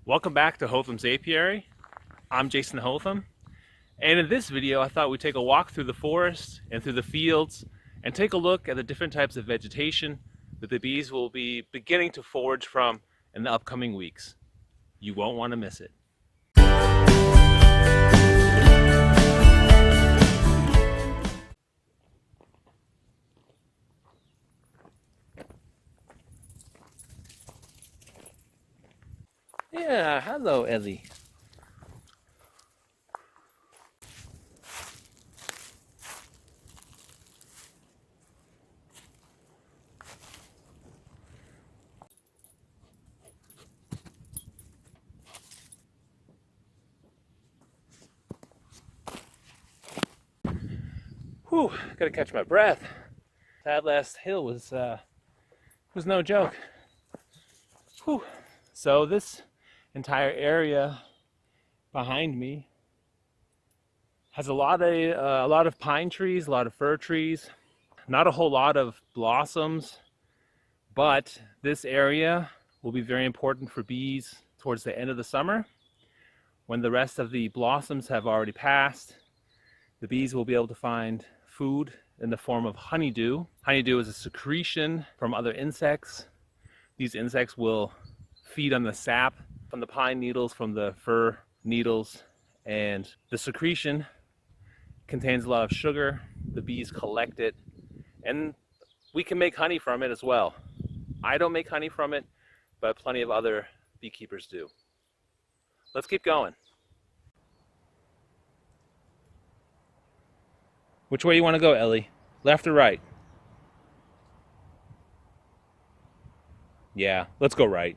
Welcome back to Hotham's Apiary. I'm Jason Hotham, and in this video I thought we'd take a walk through the forest and through the fields and take a look at the different types of vegetation that the bees will be beginning to forage from in the upcoming weeks. You won't want to miss it. Yeah, hello Ellie. Whew, gotta catch my breath. That last hill was no joke. Whew. So this entire area behind me has a lot of pine trees, a lot of fir trees, not a whole lot of blossoms, but this area will be very important for bees towards the end of the summer. When the rest of the blossoms have already passed, the bees will be able to find food in the form of honeydew. Honeydew is a secretion from other insects. These insects will feed on the sap from the pine needles, from the fir needles, and the secretion contains a lot of sugar. The bees collect it, and we can make honey from it as well. I don't make honey from it, but plenty of other beekeepers do. Let's keep going. Which way you want to go, Ellie? Left or right? Yeah, let's go right.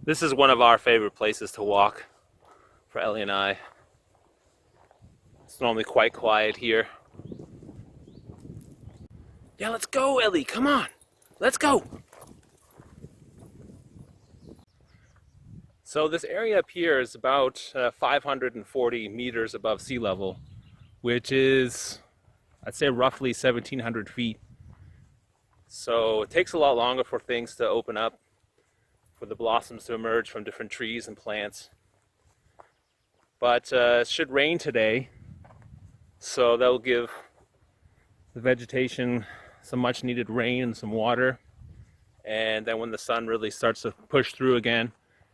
This is one of our favorite places to walk for Ellie and I. It's normally quite quiet here. Yeah, let's go, Ellie. Come on. Let's go. So this area up here is about 540 meters above sea level, which is, I'd say, roughly 1,700 feet. So it takes a lot longer for things to open up, for the blossoms to emerge from different trees and plants. But it should rain today, so that will give the vegetation some much needed rain and some water. And then when the sun really starts to push through again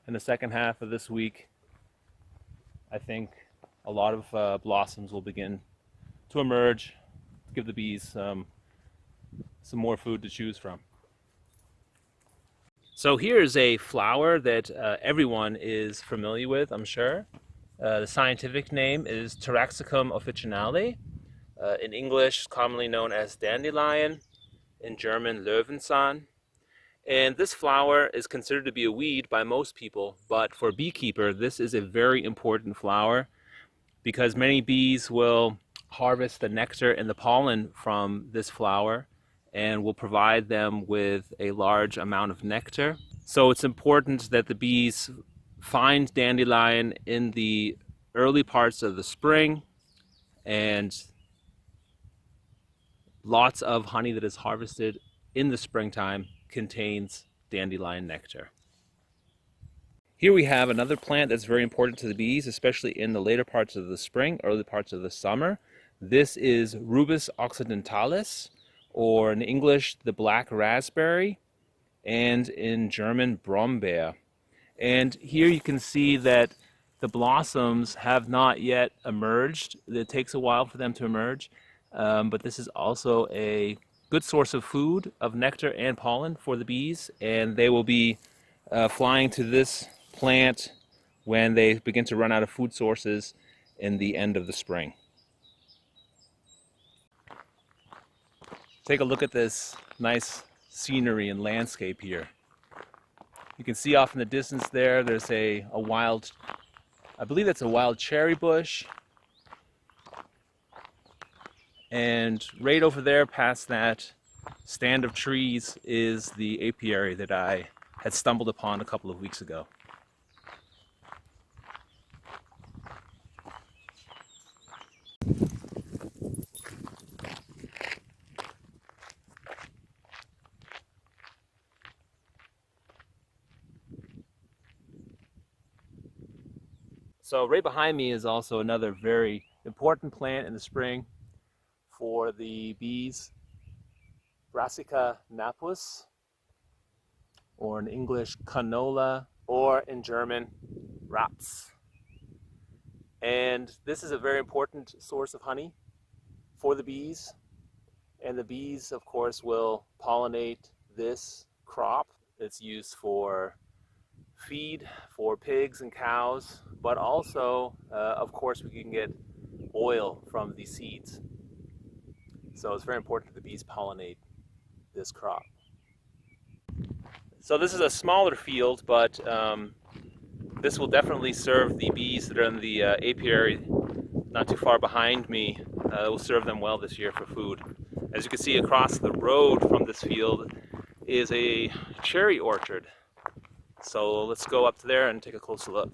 in the second half of this week, I think a lot of blossoms will begin to emerge, give the bees some more food to choose from. So here's a flower that everyone is familiar with, I'm sure. The scientific name is Taraxacum officinale. In English, commonly known as dandelion. In German, Löwenzahn. And this flower is considered to be a weed by most people, but for a beekeeper, this is a very important flower because many bees will harvest the nectar and the pollen from this flower and will provide them with a large amount of nectar. So it's important that the bees find dandelion in the early parts of the spring, and lots of honey that is harvested in the springtime contains dandelion nectar. Here we have another plant that's very important to the bees, especially in the later parts of the spring, early parts of the summer. This is Rubus occidentalis, or in English, the black raspberry, and in German, Brombeer. And here you can see that the blossoms have not yet emerged. It takes a while for them to emerge, but this is also a good source of food, of nectar and pollen for the bees, and they will be flying to this plant when they begin to run out of food sources in the end of the spring. Take a look at this nice scenery and landscape here. You can see off in the distance there's a wild, I believe that's a wild cherry bush. And right over there past that stand of trees is the apiary that I had stumbled upon a couple of weeks ago. So right behind me is also another very important plant in the spring for the bees, Brassica napus, or in English canola, or in German Raps. And this is a very important source of honey for the bees. And the bees, of course, will pollinate this crop. It's used for feed for pigs and cows, but also, of course, we can get oil from these seeds. So it's very important that the bees pollinate this crop. So this is a smaller field, but this will definitely serve the bees that are in the apiary not too far behind me. It will serve them well this year for food. As you can see, across the road from this field is a cherry orchard. So let's go up there and take a closer look.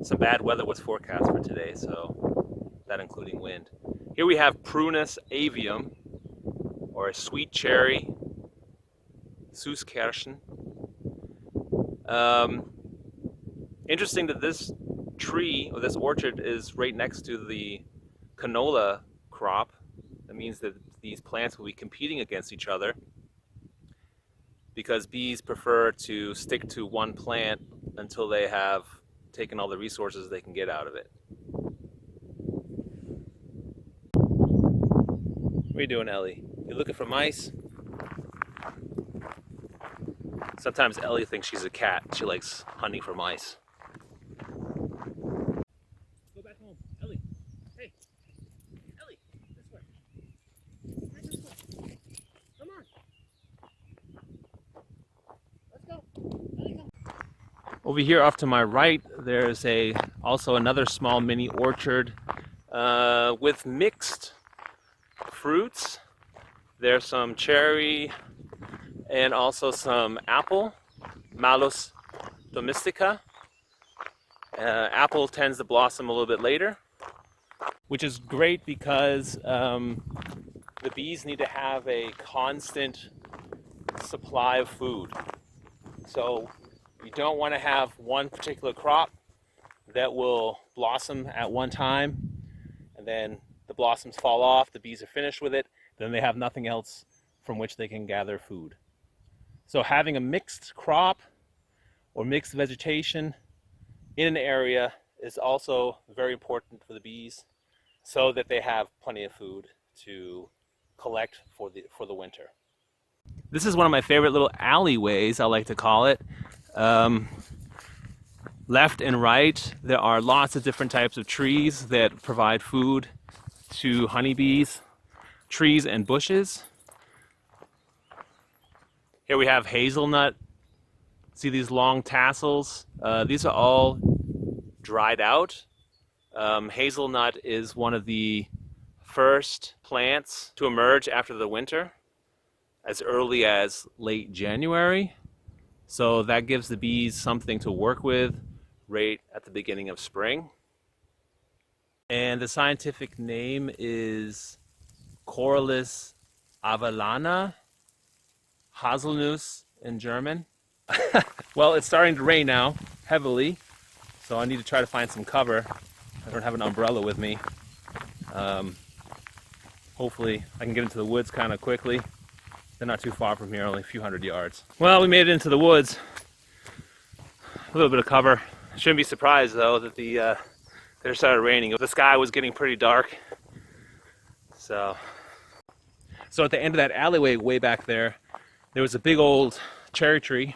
Some bad weather was forecast for today, so that including wind. Here we have Prunus avium, or a sweet cherry, Süßkirschen. Interesting that this tree, or this orchard, is right next to the canola crop. That means that these plants will be competing against each other, because bees prefer to stick to one plant until they have taken all the resources they can get out of it. What are you doing, Ellie? You looking for mice? Sometimes Ellie thinks she's a cat. She likes hunting for mice. Go back home. Ellie! Hey! Ellie! This way! Right this way! Come on! Let's go! Ellie, come! Over here off to my right, there's also another small mini orchard with mixed fruits. There's some cherry and also some apple, Malus domestica. Apple tends to blossom a little bit later, which is great because the bees need to have a constant supply of food. So you don't want to have one particular crop that will blossom at one time, and then the blossoms fall off, the bees are finished with it, then they have nothing else from which they can gather food. So having a mixed crop or mixed vegetation in an area is also very important for the bees, so that they have plenty of food to collect for the winter. This is one of my favorite little alleyways, I like to call it. Left and right, there are lots of different types of trees that provide food to honeybees, trees and bushes. Here we have hazelnut. See these long tassels? These are all dried out. Hazelnut is one of the first plants to emerge after the winter, as early as late January. So that gives the bees something to work with right at the beginning of spring. And the scientific name is Corylus avellana, Hazelnut in German. Well, it's starting to rain now, heavily, so I need to try to find some cover. I don't have an umbrella with me. Hopefully I can get into the woods kind of quickly. They're not too far from here, only a few hundred yards. Well, we made it into the woods. A little bit of cover. Shouldn't be surprised though that it started raining. The sky was getting pretty dark. So at the end of that alleyway way back there was a big old cherry tree.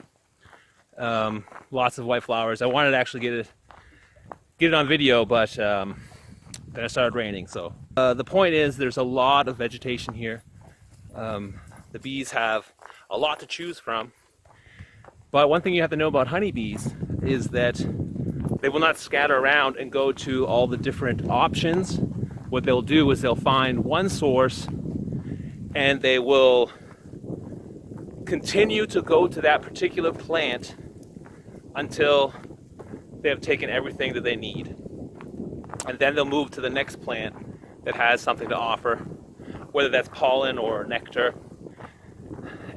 Lots of white flowers. I wanted to actually get it on video, but then it started raining. So the point is, there's a lot of vegetation here. The bees have a lot to choose from. But one thing you have to know about honeybees is that they will not scatter around and go to all the different options. What they'll do is they'll find one source and they will continue to go to that particular plant until they have taken everything that they need. And then they'll move to the next plant that has something to offer, whether that's pollen or nectar.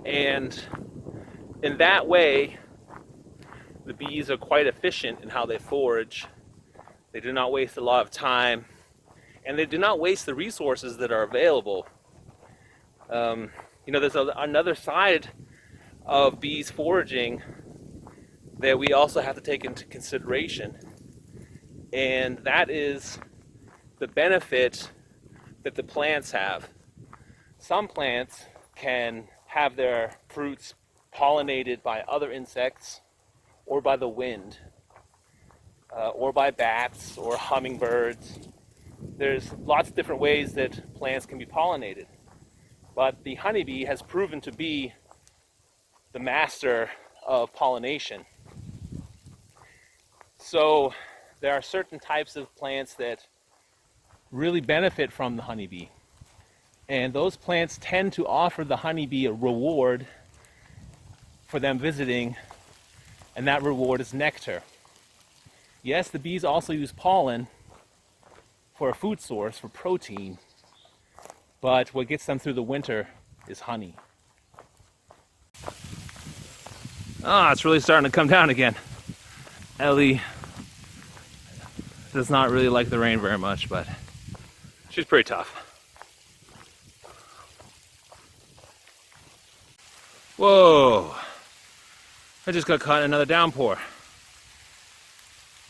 And in that way, the bees are quite efficient in how they forage. They do not waste a lot of time, and they do not waste the resources that are available. You know, there's another side of bees foraging that we also have to take into consideration, and that is the benefit that the plants have. Some plants can have their fruits pollinated by other insects, or by the wind, or by bats or hummingbirds. There's lots of different ways that plants can be pollinated. But the honeybee has proven to be the master of pollination. So there are certain types of plants that really benefit from the honeybee. And those plants tend to offer the honeybee a reward for them visiting, and that reward is nectar. Yes, the bees also use pollen for a food source, for protein, but what gets them through the winter is honey. Ah, it's really starting to come down again. Ellie does not really like the rain very much, but she's pretty tough. Whoa! I just got caught in another downpour.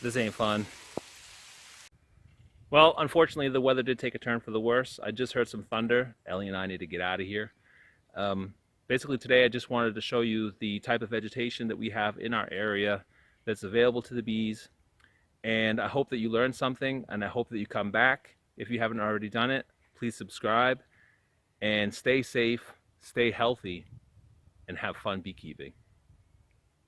This ain't fun. Well, unfortunately, the weather did take a turn for the worse. I just heard some thunder. Ellie and I need to get out of here. Basically, today I just wanted to show you the type of vegetation that we have in our area that's available to the bees. And I hope that you learned something, and I hope that you come back. If you haven't already done it, please subscribe and stay safe, stay healthy, and have fun beekeeping.